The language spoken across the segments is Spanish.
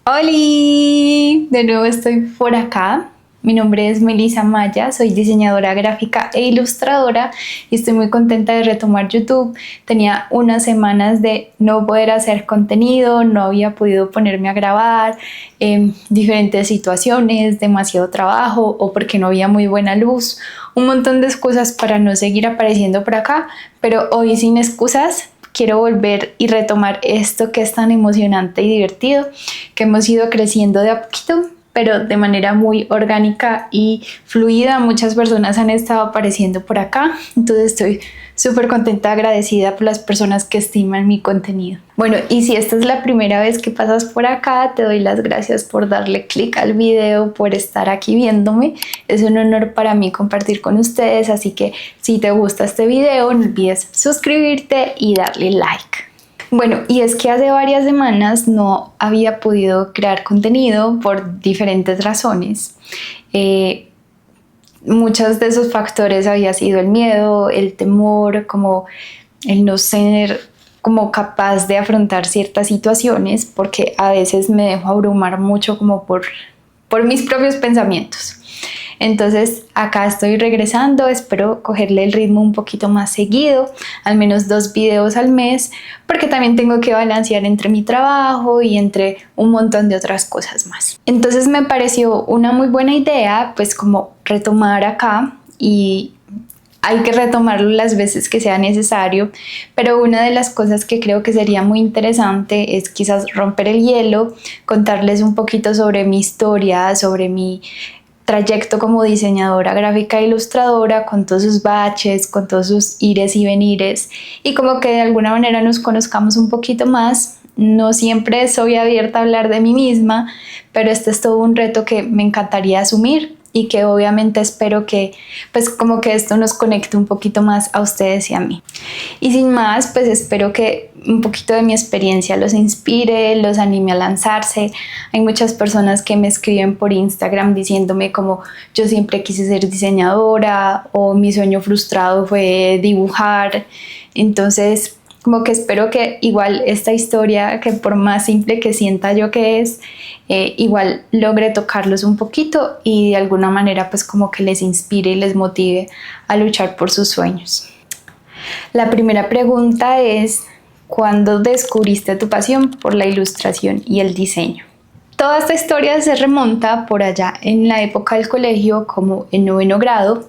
Oli, de nuevo estoy por acá. Mi nombre es Melissa Maya, soy diseñadora gráfica e ilustradora y estoy muy contenta de retomar YouTube. Tenía unas semanas de no poder hacer contenido, no había podido ponerme a grabar, diferentes situaciones, demasiado trabajo o porque no había muy buena luz, un montón de excusas para no seguir apareciendo por acá, pero hoy sin excusas quiero volver y retomar esto que es tan emocionante y divertido, que hemos ido creciendo de a poquito, pero de manera muy orgánica y fluida. Muchas personas han estado apareciendo por acá, entonces estoy súper contenta, agradecida por las personas que estiman mi contenido. Bueno, y si esta es la primera vez que pasas por acá, te doy las gracias por darle clic al video, por estar aquí viéndome. Es un honor para mí compartir con ustedes, así que si te gusta este video, no olvides suscribirte y darle like. Bueno, y es que hace varias semanas no había podido crear contenido por diferentes razones. Muchos de esos factores había sido el miedo, el temor, como el no ser como capaz de afrontar ciertas situaciones, porque a veces me dejo abrumar mucho como por mis propios pensamientos. Entonces acá estoy regresando, espero cogerle el ritmo un poquito más seguido, al menos 2 videos al mes, porque también tengo que balancear entre mi trabajo y entre un montón de otras cosas más. Entonces me pareció una muy buena idea, pues como retomar acá, y hay que retomarlo las veces que sea necesario, pero una de las cosas que creo que sería muy interesante es quizás romper el hielo, contarles un poquito sobre mi historia, sobre mi trayecto como diseñadora gráfica e ilustradora, con todos sus baches, con todos sus ires y venires, y como que de alguna manera nos conozcamos un poquito más. No siempre soy abierta a hablar de mí misma, pero este es todo un reto que me encantaría asumir y que obviamente espero que pues como que esto nos conecte un poquito más a ustedes y a mí. Y sin más, pues espero que un poquito de mi experiencia los inspire, los anime a lanzarse. Hay muchas personas que me escriben por Instagram diciéndome como yo siempre quise ser diseñadora o mi sueño frustrado fue dibujar. Entonces como que espero que igual esta historia, que por más simple que sienta yo que es, igual logre tocarlos un poquito y de alguna manera pues como que les inspire y les motive a luchar por sus sueños. La primera pregunta es: ¿cuándo descubriste tu pasión por la ilustración y el diseño? Toda esta historia se remonta por allá en la época del colegio, como en 9º grado,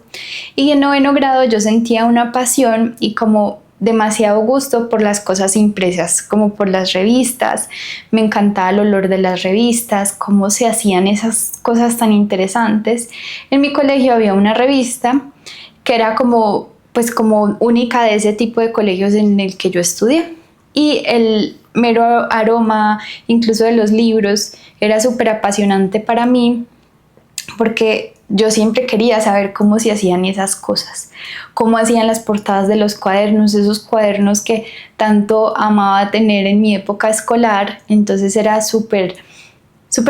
y en 9º grado yo sentía una pasión y como demasiado gusto por las cosas impresas, como por las revistas. Me encantaba el olor de las revistas, cómo se hacían esas cosas tan interesantes. En mi colegio había una revista que era como única de ese tipo de colegios en el que yo estudié, y el mero aroma incluso de los libros era súper apasionante para mí, porque yo siempre quería saber cómo se hacían esas cosas, cómo hacían las portadas de los cuadernos, esos cuadernos que tanto amaba tener en mi época escolar. Entonces era súper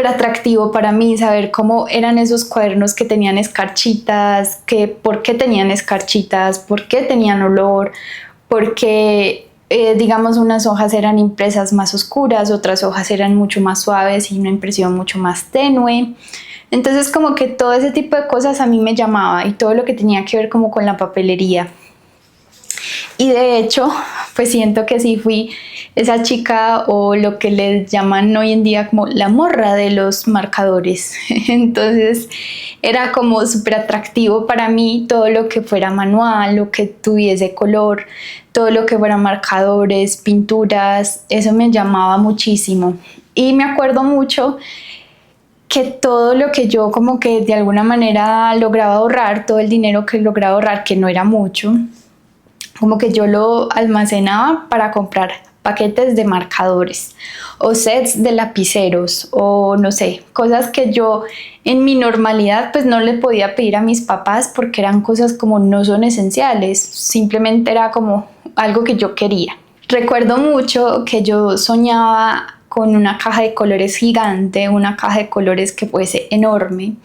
atractivo para mí saber cómo eran esos cuadernos que tenían escarchitas, por qué tenían escarchitas, por qué tenían olor, por qué digamos unas hojas eran impresas más oscuras, otras hojas eran mucho más suaves y una impresión mucho más tenue. Entonces como que todo ese tipo de cosas a mí me llamaba, y todo lo que tenía que ver como con la papelería. Y de hecho pues siento que sí fui esa chica, o lo que les llaman hoy en día como la morra de los marcadores. Entonces era como súper atractivo para mí todo lo que fuera manual, lo que tuviese color, todo lo que fuera marcadores, pinturas, eso me llamaba muchísimo. Y me acuerdo mucho que todo lo que yo como que de alguna manera lograba ahorrar, todo el dinero que lograba ahorrar, que no era mucho, como que yo lo almacenaba para comprar paquetes de marcadores o sets de lapiceros, o no sé, cosas que yo en mi normalidad pues no le podía pedir a mis papás porque eran cosas como no son esenciales, simplemente era como algo que yo quería. Recuerdo mucho que yo soñaba con una caja de colores gigante, una caja de colores que fuese enorme,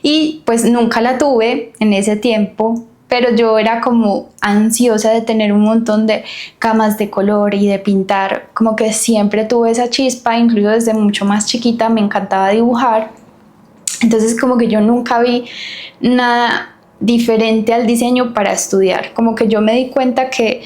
y pues nunca la tuve en ese tiempo, pero yo era como ansiosa de tener un montón de gamas de color y de pintar, como que siempre tuve esa chispa, incluso desde mucho más chiquita me encantaba dibujar. Entonces como que yo nunca vi nada diferente al diseño para estudiar, como que yo me di cuenta que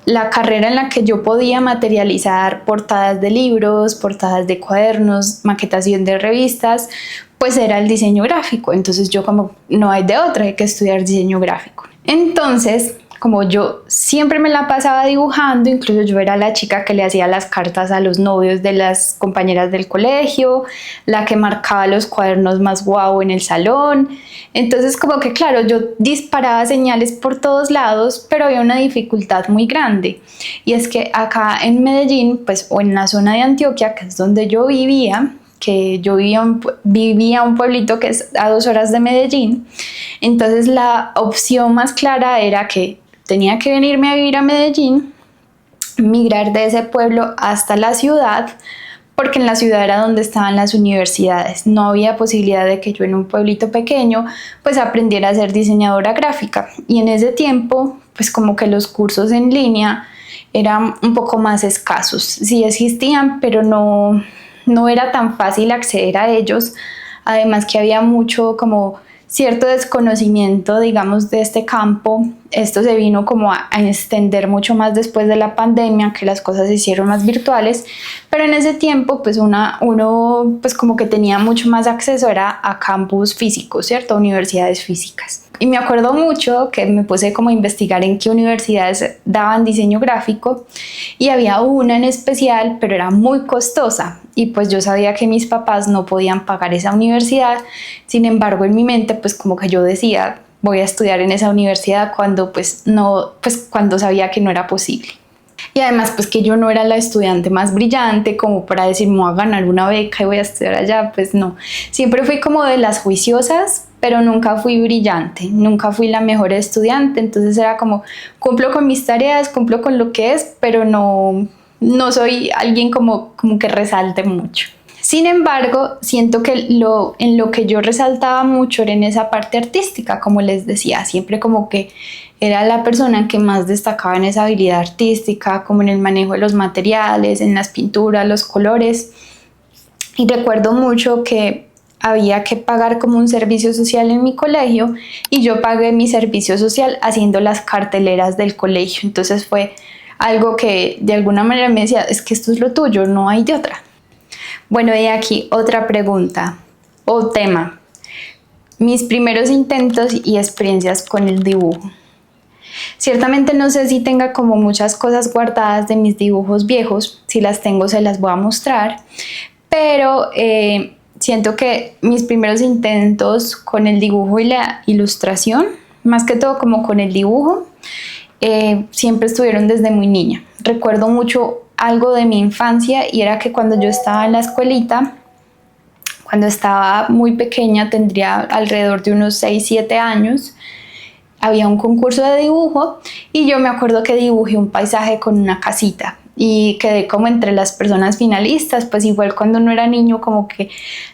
la carrera en la que yo podía materializar portadas de libros, portadas de cuadernos, maquetación de revistas, pues era el diseño gráfico. Entonces yo como no hay de otra, hay que estudiar diseño gráfico. Entonces, como yo siempre me la pasaba dibujando, incluso yo era la chica que le hacía las cartas a los novios de las compañeras del colegio, la que marcaba los cuadernos más guau en el salón. Entonces como que claro, yo disparaba señales por todos lados, pero había una dificultad muy grande. Y es que acá en Medellín, pues o en la zona de Antioquia, que es donde yo vivía, que yo vivía un pueblito que es a 2 horas de Medellín, entonces la opción más clara era que tenía que venirme a vivir a Medellín, migrar de ese pueblo hasta la ciudad, porque en la ciudad era donde estaban las universidades. No había posibilidad de que yo en un pueblito pequeño pues aprendiera a ser diseñadora gráfica. Y en ese tiempo pues como que los cursos en línea eran un poco más escasos. Sí existían, pero no era tan fácil acceder a ellos. Además que había mucho como cierto desconocimiento, digamos, de este campo. Esto se vino como a extender mucho más después de la pandemia, que las cosas se hicieron más virtuales, pero en ese tiempo pues uno pues como que tenía mucho más acceso era a campus físicos, ¿cierto? A universidades físicas. Y me acuerdo mucho que me puse como a investigar en qué universidades daban diseño gráfico y había una en especial, pero era muy costosa y pues yo sabía que mis papás no podían pagar esa universidad. Sin embargo, en mi mente pues como que yo decía, voy a estudiar en esa universidad cuando cuando sabía que no era posible. Y además pues que yo no era la estudiante más brillante como para decir me voy a ganar una beca y voy a estudiar allá, pues no. Siempre fui como de las juiciosas, pero nunca fui brillante, nunca fui la mejor estudiante, entonces era como cumplo con mis tareas, cumplo con lo que es, pero no soy alguien como que resalte mucho. Sin embargo, siento que en lo que yo resaltaba mucho era en esa parte artística, como les decía, siempre como que era la persona que más destacaba en esa habilidad artística, como en el manejo de los materiales, en las pinturas, los colores. Y recuerdo mucho que había que pagar como un servicio social en mi colegio y yo pagué mi servicio social haciendo las carteleras del colegio. Entonces fue algo que de alguna manera me decía, es que esto es lo tuyo, no hay de otra. Bueno, y aquí otra pregunta o tema. Mis primeros intentos y experiencias con el dibujo. Ciertamente no sé si tenga como muchas cosas guardadas de mis dibujos viejos, si las tengo se las voy a mostrar, pero siento que mis primeros intentos con el dibujo y la ilustración, más que todo como con el dibujo, siempre estuvieron desde muy niña. Recuerdo mucho algo de mi infancia y era que cuando yo estaba en la escuelita, cuando estaba muy pequeña, tendría alrededor de unos 6, 7 años, había un concurso de dibujo y yo me acuerdo que dibujé un paisaje con una casita y quedé como entre las personas finalistas. Pues igual cuando uno era niño como que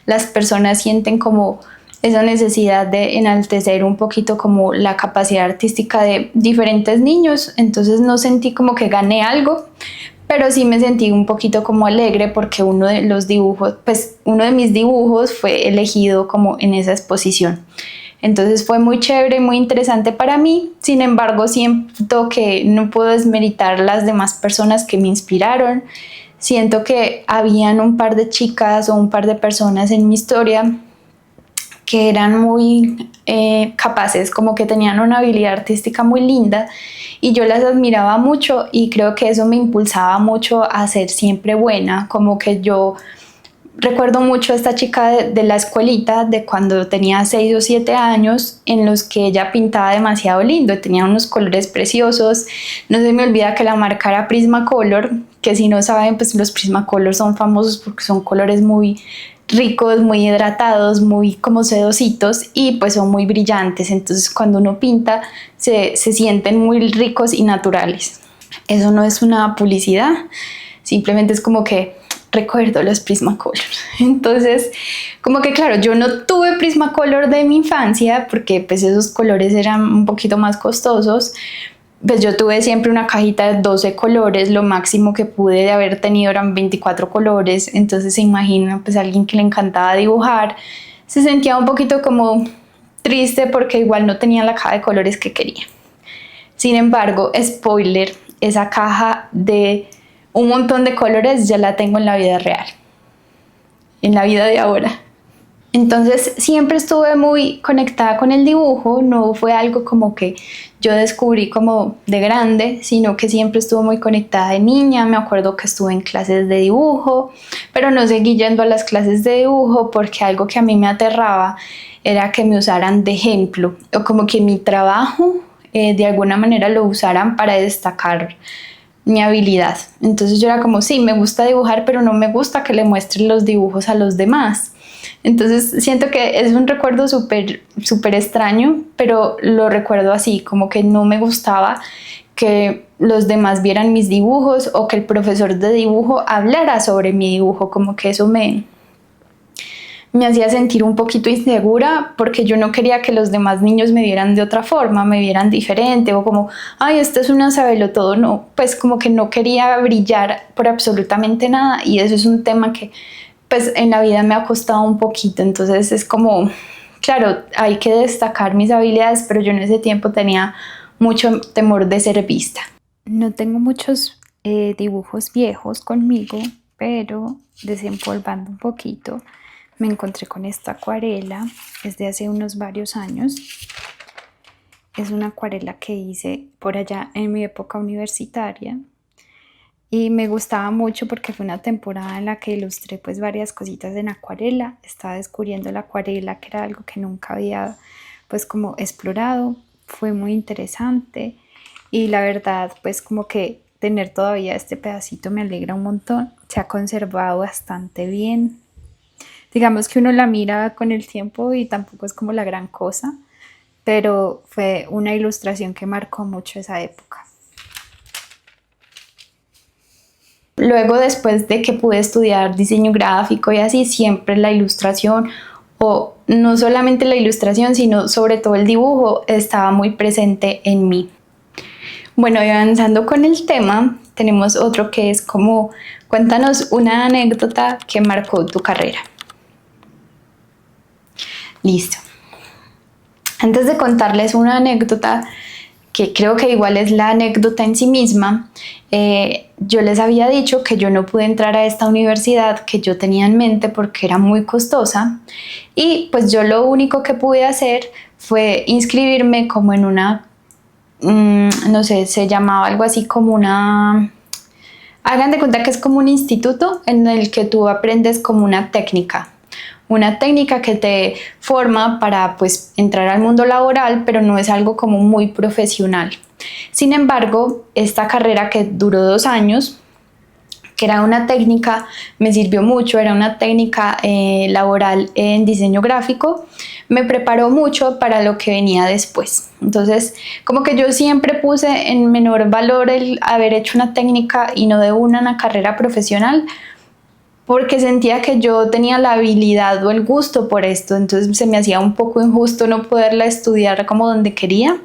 las personas sienten como esa necesidad de enaltecer un poquito como la capacidad artística de diferentes niños, entonces no sentí como que gané algo, pero sí me sentí un poquito como alegre porque uno de mis dibujos fue elegido como en esa exposición. Entonces fue muy chévere y muy interesante para mí. Sin embargo, siento que no puedo desmeritar las demás personas que me inspiraron. Siento que habían un par de chicas o un par de personas en mi historia que eran muy capaces, como que tenían una habilidad artística muy linda y yo las admiraba mucho y creo que eso me impulsaba mucho a ser siempre buena, como que yo recuerdo mucho a esta chica de la escuelita de cuando tenía 6 o 7 años en los que ella pintaba demasiado lindo, tenía unos colores preciosos. No se me olvida que la marca era Prismacolor, que si no saben, pues los Prismacolor son famosos porque son colores muy ricos, muy hidratados, muy como sedositos y pues son muy brillantes. Entonces cuando uno pinta se sienten muy ricos y naturales. Eso no es una publicidad, simplemente es como que recuerdo los Prismacolor. Entonces, como que claro, yo no tuve Prismacolor de mi infancia porque pues esos colores eran un poquito más costosos. Pues yo tuve siempre una cajita de 12 colores, lo máximo que pude de haber tenido eran 24 colores, entonces se imagina pues alguien que le encantaba dibujar, se sentía un poquito como triste porque igual no tenía la caja de colores que quería. Sin embargo, spoiler, esa caja de un montón de colores ya la tengo en la vida real, en la vida de ahora. Entonces siempre estuve muy conectada con el dibujo, no fue algo como que yo descubrí como de grande, sino que siempre estuve muy conectada de niña. Me acuerdo que estuve en clases de dibujo, pero no seguí yendo a las clases de dibujo porque algo que a mí me aterraba era que me usaran de ejemplo o como que mi trabajo de alguna manera lo usaran para destacar mi habilidad. Entonces yo era como, sí, me gusta dibujar, pero no me gusta que le muestren los dibujos a los demás. Entonces siento que es un recuerdo súper extraño, pero lo recuerdo así, como que no me gustaba que los demás vieran mis dibujos o que el profesor de dibujo hablara sobre mi dibujo, como que eso me hacía sentir un poquito insegura porque yo no quería que los demás niños me vieran de otra forma, me vieran diferente o como, ay, esta es una sabelotodo, no, pues como que no quería brillar por absolutamente nada y eso es un tema que pues en la vida me ha costado un poquito, entonces es como, claro, hay que destacar mis habilidades, pero yo en ese tiempo tenía mucho temor de ser vista. No tengo muchos dibujos viejos conmigo, pero desempolvando un poquito, me encontré con esta acuarela, es de hace unos varios años. Es una acuarela que hice por allá en mi época universitaria y me gustaba mucho porque fue una temporada en la que ilustré pues varias cositas en acuarela. Estaba descubriendo la acuarela, que era algo que nunca había pues como explorado. Fue muy interesante y la verdad pues como que tener todavía este pedacito me alegra un montón. Se ha conservado bastante bien. Digamos que uno la mira con el tiempo y tampoco es como la gran cosa, pero fue una ilustración que marcó mucho esa época. Luego, después de que pude estudiar diseño gráfico y así, siempre la ilustración, o no solamente la ilustración, sino sobre todo el dibujo, estaba muy presente en mí. Bueno, y avanzando con el tema, tenemos otro que es como, cuéntanos una anécdota que marcó tu carrera. Listo. Antes de contarles una anécdota, que creo que igual es la anécdota en sí misma, yo les había dicho que yo no pude entrar a esta universidad que yo tenía en mente porque era muy costosa y pues yo lo único que pude hacer fue inscribirme como en una, no sé, se llamaba algo así como una... Hagan de cuenta que es como un instituto en el que tú aprendes como una técnica que te forma para pues entrar al mundo laboral, pero no es algo como muy profesional. Sin embargo, esta carrera que duró 2 años, que era una técnica, me sirvió mucho, era una técnica laboral en diseño gráfico, me preparó mucho para lo que venía después. Entonces, como que yo siempre puse en menor valor el haber hecho una técnica y no de una carrera profesional, porque sentía que yo tenía la habilidad o el gusto por esto, entonces se me hacía un poco injusto no poderla estudiar como donde quería.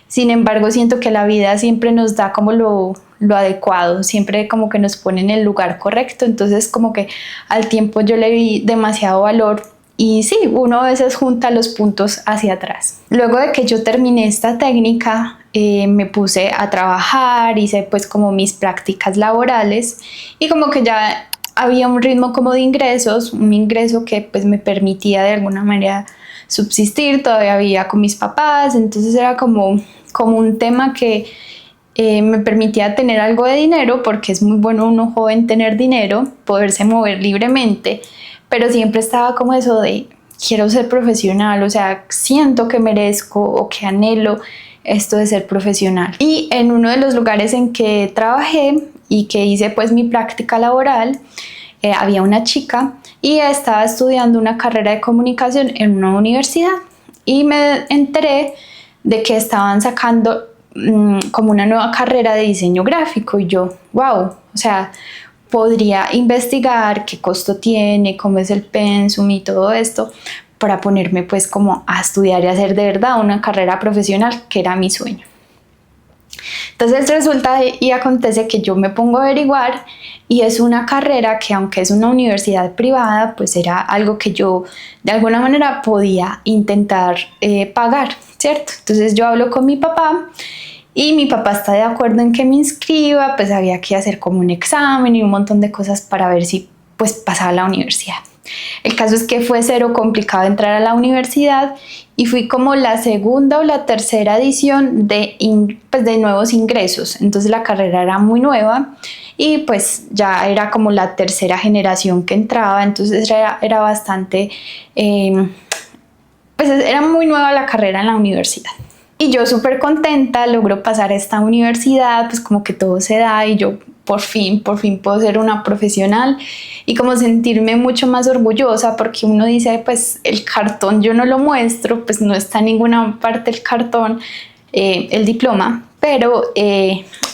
Sin embargo, siento que la vida siempre nos da como lo adecuado, siempre como que nos pone en el lugar correcto, entonces como que al tiempo yo le vi demasiado valor y sí, uno a veces junta los puntos hacia atrás. Luego de que yo terminé esta técnica, me puse a trabajar, hice pues como mis prácticas laborales y como que ya había un ritmo como de ingresos, un ingreso que pues me permitía de alguna manera subsistir, todavía vivía con mis papás, entonces era como un tema que me permitía tener algo de dinero, porque es muy bueno uno joven tener dinero, poderse mover libremente, pero siempre estaba como eso de quiero ser profesional, o sea, siento que merezco o que anhelo esto de ser profesional. Y en uno de los lugares en que trabajé y que hice pues mi práctica laboral, había una chica y estaba estudiando una carrera de comunicación en una universidad y me enteré de que estaban sacando como una nueva carrera de diseño gráfico y yo, wow, o sea, podría investigar qué costo tiene, cómo es el pensum y todo esto, para ponerme pues como a estudiar y hacer de verdad una carrera profesional, que era mi sueño. Entonces resulta y acontece que yo me pongo a averiguar y es una carrera que, aunque es una universidad privada, pues era algo que yo de alguna manera podía intentar pagar, ¿cierto? Entonces yo hablo con mi papá y mi papá está de acuerdo en que me inscriba, pues había que hacer como un examen y un montón de cosas para ver si pues pasaba a la universidad. El caso es que fue cero complicado entrar a la universidad y fui como la segunda o la tercera edición de nuevos ingresos. Entonces la carrera era muy nueva y pues ya era como la tercera generación que entraba, entonces era bastante, pues era muy nueva la carrera en la universidad. Y yo súper contenta, logro pasar a esta universidad, pues como que todo se da y yo por fin puedo ser una profesional y como sentirme mucho más orgullosa, porque uno dice, pues el cartón yo no lo muestro, pues no está en ninguna parte el cartón, el diploma, pero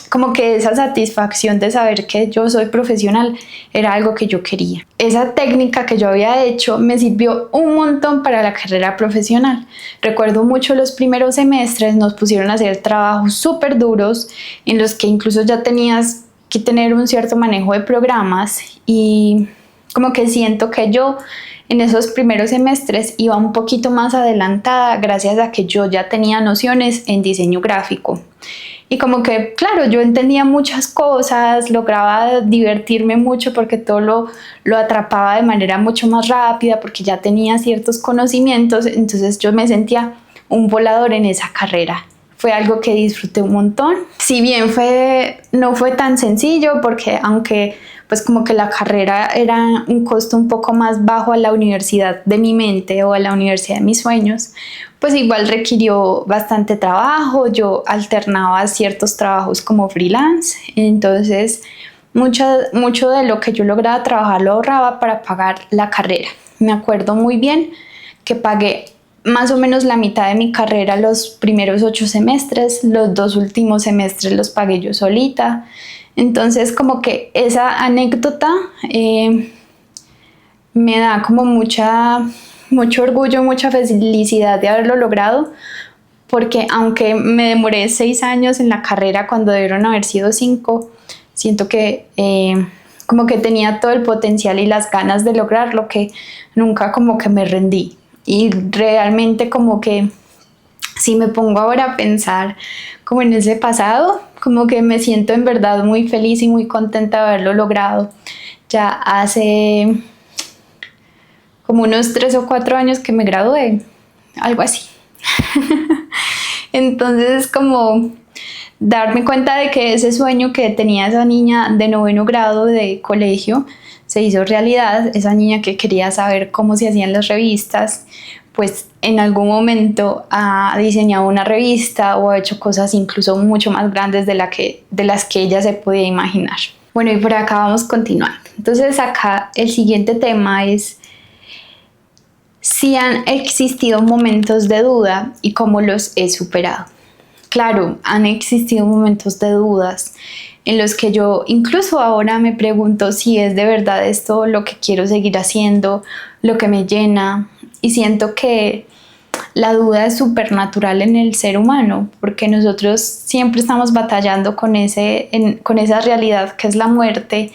como que esa satisfacción de saber que yo soy profesional era algo que yo quería. Esa técnica que yo había hecho me sirvió un montón para la carrera profesional. Recuerdo mucho los primeros semestres, nos pusieron a hacer trabajos súper duros en los que incluso ya tenías que tener un cierto manejo de programas y como que siento que yo en esos primeros semestres iba un poquito más adelantada gracias a que yo ya tenía nociones en diseño gráfico. Y como que, claro, yo entendía muchas cosas, lograba divertirme mucho porque todo lo atrapaba de manera mucho más rápida porque ya tenía ciertos conocimientos, entonces yo me sentía un volador en esa carrera. Fue algo que disfruté un montón. Si bien no fue tan sencillo porque aunque pues como que la carrera era un costo un poco más bajo a la universidad de mi mente o a la universidad de mis sueños, pues igual requirió bastante trabajo. Yo alternaba ciertos trabajos como freelance, entonces mucho de lo que yo lograba trabajar lo ahorraba para pagar la carrera. Me acuerdo muy bien que pagué más o menos la mitad de mi carrera los primeros 8 semestres, los 2 últimos semestres los pagué yo solita. Entonces como que esa anécdota me da como mucho orgullo, mucha felicidad de haberlo logrado, porque aunque me demoré 6 años en la carrera cuando debieron haber sido 5, siento que como que tenía todo el potencial y las ganas de lograrlo, que nunca como que me rendí. Y realmente como que si me pongo ahora a pensar como en ese pasado, como que me siento en verdad muy feliz y muy contenta de haberlo logrado. Ya hace como unos 3 o 4 años que me gradué, algo así. Entonces como darme cuenta de que ese sueño que tenía esa niña de 9º grado de colegio se hizo realidad. Esa niña que quería saber cómo se hacían las revistas, pues en algún momento ha diseñado una revista o ha hecho cosas incluso mucho más grandes de las que ella se podía imaginar. Bueno, y por acá vamos continuando. Entonces acá el siguiente tema es si han existido momentos de duda y cómo los he superado. Claro, han existido momentos de dudas en los que yo incluso ahora me pregunto si es de verdad esto lo que quiero seguir haciendo, lo que me llena, y siento que la duda es súper natural en el ser humano, porque nosotros siempre estamos batallando con esa realidad que es la muerte,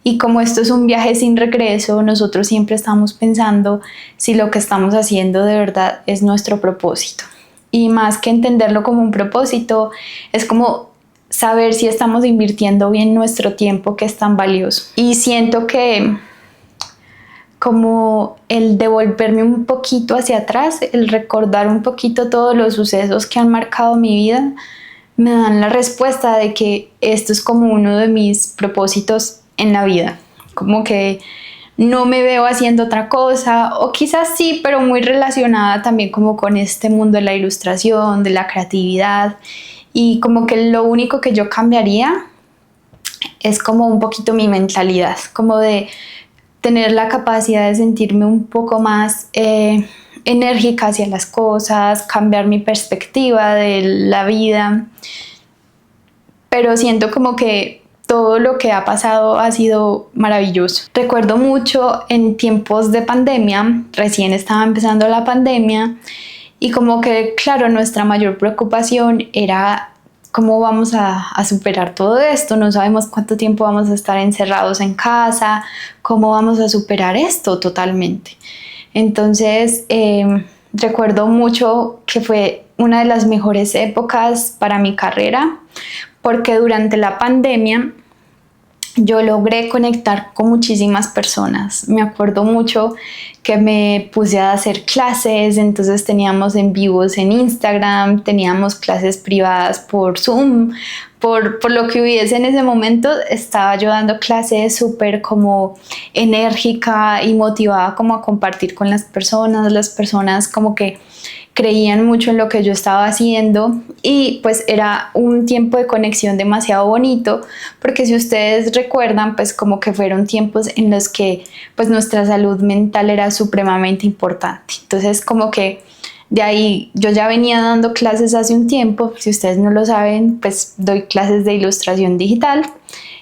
y como esto es un viaje sin regreso, nosotros siempre estamos pensando si lo que estamos haciendo de verdad es nuestro propósito. Y más que entenderlo como un propósito, es como saber si estamos invirtiendo bien nuestro tiempo, que es tan valioso. Y siento que como el devolverme un poquito hacia atrás, el recordar un poquito todos los sucesos que han marcado mi vida, me dan la respuesta de que esto es como uno de mis propósitos en la vida. Como que no me veo haciendo otra cosa, o quizás sí, pero muy relacionada también como con este mundo de la ilustración, de la creatividad, y como que lo único que yo cambiaría es como un poquito mi mentalidad, como de tener la capacidad de sentirme un poco más enérgica hacia las cosas, cambiar mi perspectiva de la vida, pero siento como que todo lo que ha pasado ha sido maravilloso. Recuerdo mucho en tiempos de pandemia, recién estaba empezando la pandemia y como que, claro, nuestra mayor preocupación era cómo vamos a superar todo esto. No sabemos cuánto tiempo vamos a estar encerrados en casa, cómo vamos a superar esto totalmente. Entonces, recuerdo mucho que fue una de las mejores épocas para mi carrera, porque durante la pandemia yo logré conectar con muchísimas personas. Me acuerdo mucho que me puse a hacer clases, entonces teníamos en vivos en Instagram, teníamos clases privadas por Zoom, por lo que hubiese en ese momento. Estaba yo dando clases súper como enérgica y motivada como a compartir con las personas como que creían mucho en lo que yo estaba haciendo y pues era un tiempo de conexión demasiado bonito, porque si ustedes recuerdan, pues como que fueron tiempos en los que pues nuestra salud mental era supremamente importante. Entonces como que de ahí yo ya venía dando clases hace un tiempo. Si ustedes no lo saben, pues doy clases de ilustración digital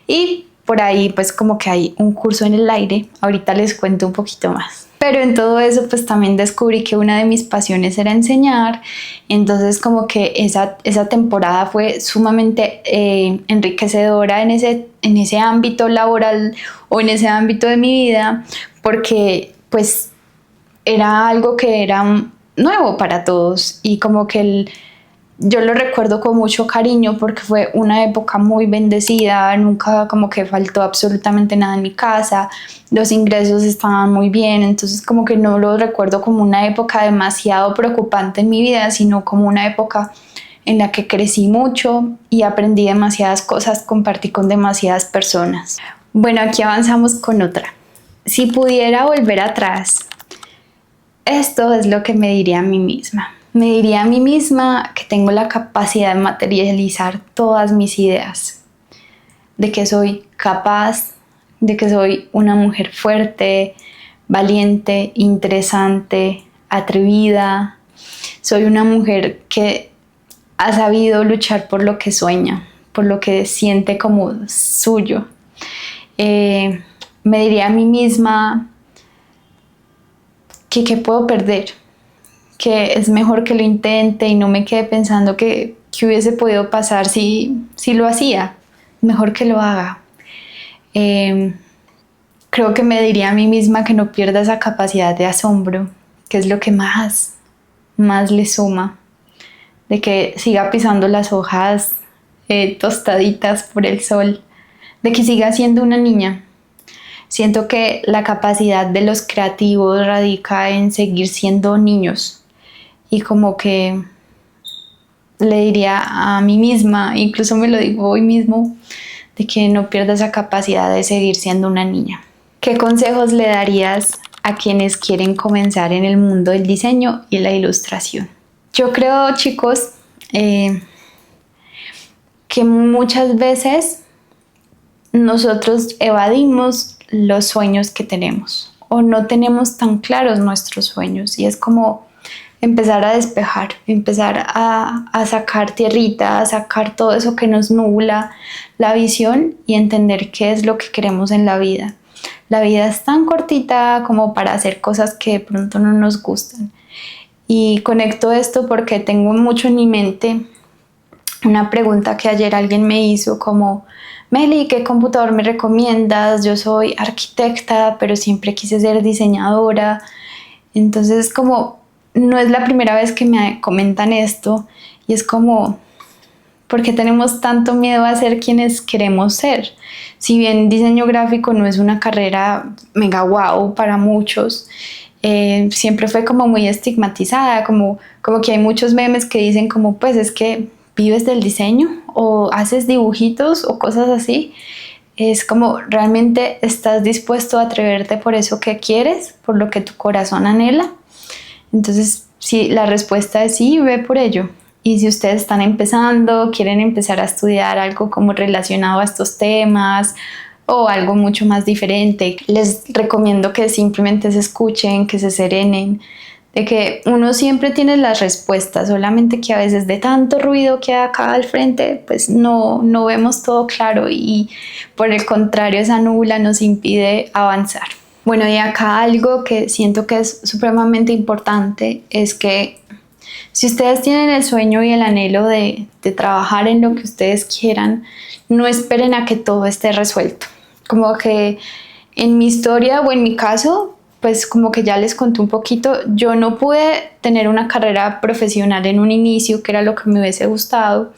y por ahí pues como que hay un curso en el aire. Ahorita les cuento un poquito más. Pero en todo eso pues también descubrí que una de mis pasiones era enseñar. Entonces como que esa temporada fue sumamente enriquecedora en ese ámbito laboral o en ese ámbito de mi vida, porque pues era algo que era nuevo para todos y como que yo lo recuerdo con mucho cariño porque fue una época muy bendecida. Nunca como que faltó absolutamente nada en mi casa, los ingresos estaban muy bien, entonces como que no lo recuerdo como una época demasiado preocupante en mi vida, sino como una época en la que crecí mucho y aprendí demasiadas cosas, compartí con demasiadas personas. Bueno, aquí avanzamos con otra. Si pudiera volver atrás, esto es lo que me diría a mí misma. Me diría a mí misma que tengo la capacidad de materializar todas mis ideas, de que soy capaz, de que soy una mujer fuerte, valiente, interesante, atrevida. Soy una mujer que ha sabido luchar por lo que sueña, por lo que siente como suyo. Me diría a mí misma que qué puedo perder, que es mejor que lo intente y no me quede pensando que hubiese podido pasar si lo hacía. Mejor que lo haga. Creo que me diría a mí misma que no pierda esa capacidad de asombro, que es lo que más le suma, de que siga pisando las hojas tostaditas por el sol, de que siga siendo una niña. Siento que la capacidad de los creativos radica en seguir siendo niños. Y como que le diría a mí misma, incluso me lo digo hoy mismo, de que no pierda esa capacidad de seguir siendo una niña. ¿Qué consejos le darías a quienes quieren comenzar en el mundo del diseño y la ilustración? Yo creo, chicos, que muchas veces nosotros evadimos los sueños que tenemos o no tenemos tan claros nuestros sueños, y es como empezar a despejar, empezar a sacar tierrita, a sacar todo eso que nos nubla la visión y entender qué es lo que queremos en la vida. La vida es tan cortita como para hacer cosas que de pronto no nos gustan. Y conecto esto porque tengo mucho en mi mente una pregunta que ayer alguien me hizo como: Meli, ¿qué computador me recomiendas? Yo soy arquitecta, pero siempre quise ser diseñadora. Entonces como no es la primera vez que me comentan esto, y es como, ¿por qué tenemos tanto miedo a ser quienes queremos ser? Si bien diseño gráfico no es una carrera mega wow para muchos, siempre fue como muy estigmatizada, como que hay muchos memes que dicen como, pues es que vives del diseño o haces dibujitos o cosas así. Es como, ¿realmente estás dispuesto a atreverte por eso que quieres, por lo que tu corazón anhela? Entonces, si la respuesta es sí, ve por ello. Y si ustedes están empezando, quieren empezar a estudiar algo como relacionado a estos temas o algo mucho más diferente, les recomiendo que simplemente se escuchen, que se serenen, de que uno siempre tiene las respuestas, solamente que a veces de tanto ruido que hay acá al frente, pues no vemos todo claro y por el contrario esa nubla nos impide avanzar. Bueno, y acá algo que siento que es supremamente importante es que si ustedes tienen el sueño y el anhelo de trabajar en lo que ustedes quieran, no esperen a que todo esté resuelto. Como que en mi historia o en mi caso, pues como que ya les conté un poquito, yo no pude tener una carrera profesional en un inicio, que era lo que me hubiese gustado,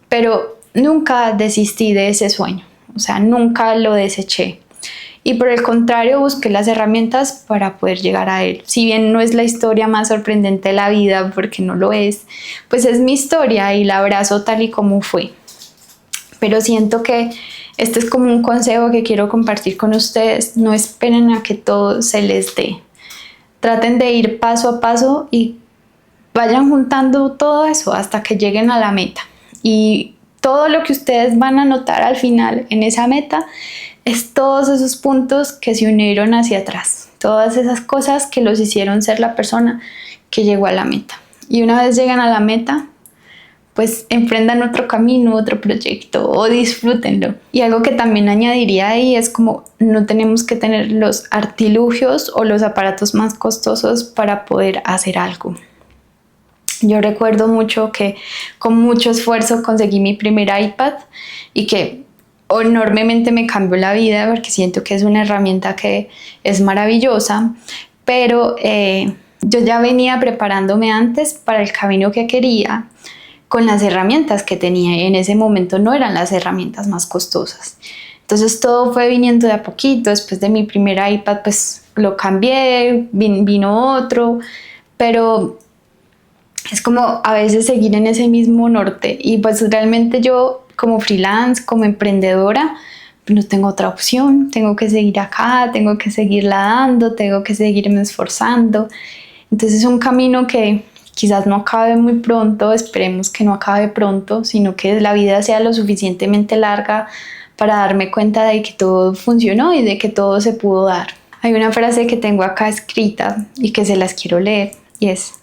pero nunca desistí de ese sueño, o sea, nunca lo deseché. Y por el contrario, busqué las herramientas para poder llegar a él. Si bien no es la historia más sorprendente de la vida, porque no lo es, pues es mi historia y la abrazo tal y como fue. Pero siento que este es como un consejo que quiero compartir con ustedes. No esperen a que todo se les dé. Traten de ir paso a paso y vayan juntando todo eso hasta que lleguen a la meta. Y todo lo que ustedes van a notar al final en esa meta es todos esos puntos que se unieron hacia atrás. Todas esas cosas que los hicieron ser la persona que llegó a la meta. Y una vez llegan a la meta, pues emprendan otro camino, otro proyecto o disfrútenlo. Y algo que también añadiría ahí es como no tenemos que tener los artilugios o los aparatos más costosos para poder hacer algo. Yo recuerdo mucho que con mucho esfuerzo conseguí mi primer iPad y que enormemente me cambió la vida porque siento que es una herramienta que es maravillosa, pero yo ya venía preparándome antes para el camino que quería con las herramientas que tenía y en ese momento no eran las herramientas más costosas. Entonces todo fue viniendo de a poquito. Después de mi primer iPad pues lo cambié, vino otro, pero es como a veces seguir en ese mismo norte y pues realmente yo como freelance, como emprendedora, no tengo otra opción, tengo que seguir acá, tengo que seguirla dando, tengo que seguirme esforzando. Entonces es un camino que quizás no acabe muy pronto, esperemos que no acabe pronto, sino que la vida sea lo suficientemente larga para darme cuenta de que todo funcionó y de que todo se pudo dar. Hay una frase que tengo acá escrita y que se las quiero leer y es: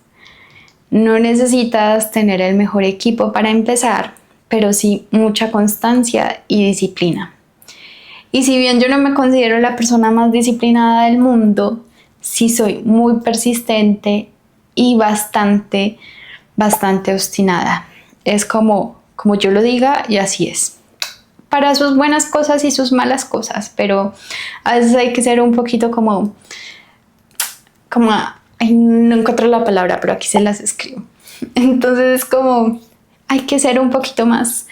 no necesitas tener el mejor equipo para empezar, pero sí mucha constancia y disciplina. Y si bien yo no me considero la persona más disciplinada del mundo, sí soy muy persistente y bastante obstinada. Es como yo lo diga y así es. Para sus buenas cosas y sus malas cosas, pero a veces hay que ser un poquito ay, no encuentro la palabra, pero aquí se las escribo. Entonces es como hay que ser un poquito más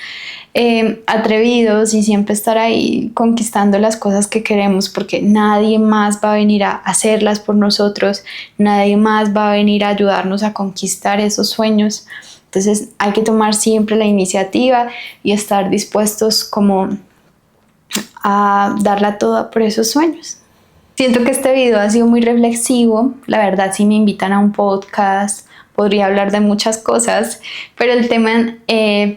atrevidos y siempre estar ahí conquistando las cosas que queremos, porque nadie más va a venir a hacerlas por nosotros, nadie más va a venir a ayudarnos a conquistar esos sueños. Entonces hay que tomar siempre la iniciativa y estar dispuestos como a darla toda por esos sueños. Siento que este video ha sido muy reflexivo. La verdad, si me invitan a un podcast, podría hablar de muchas cosas, pero el tema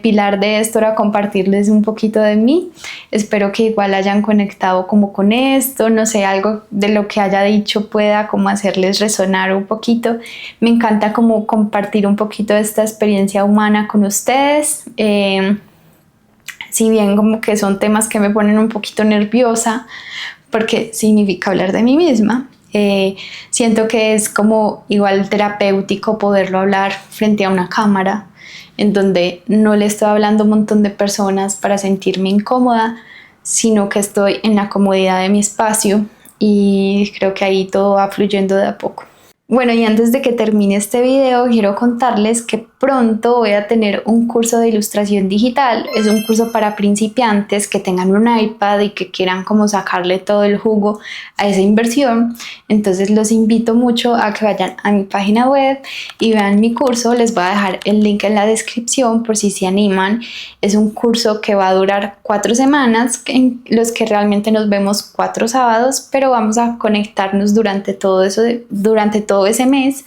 pilar de esto era compartirles un poquito de mí. Espero que igual hayan conectado como con esto, no sé, algo de lo que haya dicho pueda como hacerles resonar un poquito. Me encanta como compartir un poquito de esta experiencia humana con ustedes. Si bien como que son temas que me ponen un poquito nerviosa, porque significa hablar de mí misma. Siento que es como igual terapéutico poderlo hablar frente a una cámara, en donde no le estoy hablando a un montón de personas para sentirme incómoda, sino que estoy en la comodidad de mi espacio y creo que ahí todo va fluyendo de a poco. Bueno, y antes de que termine este video, quiero contarles que pronto voy a tener un curso de ilustración digital. Es un curso para principiantes que tengan un iPad y que quieran como sacarle todo el jugo a esa inversión. Entonces los invito mucho a que vayan a mi página web y vean mi curso. Les voy a dejar el link en la descripción por si se animan. Es un curso que va a durar 4 semanas, en los que realmente nos vemos 4 sábados, pero vamos a conectarnos durante todo ese mes,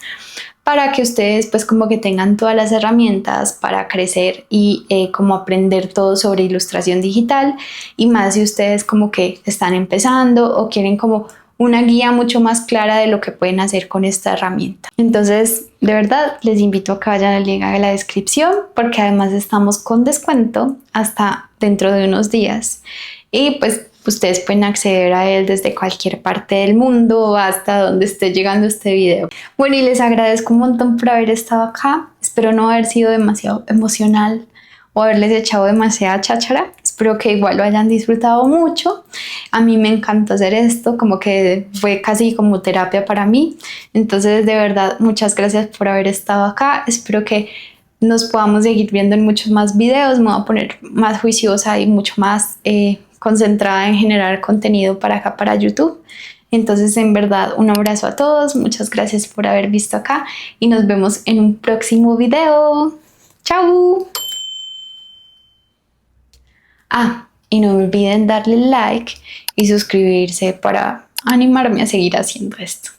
para que ustedes pues como que tengan todas las herramientas para crecer y como aprender todo sobre ilustración digital, y más si ustedes como que están empezando o quieren como una guía mucho más clara de lo que pueden hacer con esta herramienta. Entonces, de verdad, les invito a que vayan al link de la descripción porque además estamos con descuento hasta dentro de unos días. Y pues ustedes pueden acceder a él desde cualquier parte del mundo hasta donde esté llegando este video. Bueno, y les agradezco un montón por haber estado acá. Espero no haber sido demasiado emocional o haberles echado demasiada cháchara. Espero que igual lo hayan disfrutado mucho. A mí me encantó hacer esto, como que fue casi como terapia para mí. Entonces, de verdad, muchas gracias por haber estado acá. Espero que nos podamos seguir viendo en muchos más videos. Me voy a poner más juiciosa y mucho más concentrada en generar contenido para acá, para YouTube. Entonces, en verdad, un abrazo a todos. Muchas gracias por haber visto acá y nos vemos en un próximo video. ¡Chao! Ah, y no olviden darle like y suscribirse para animarme a seguir haciendo esto.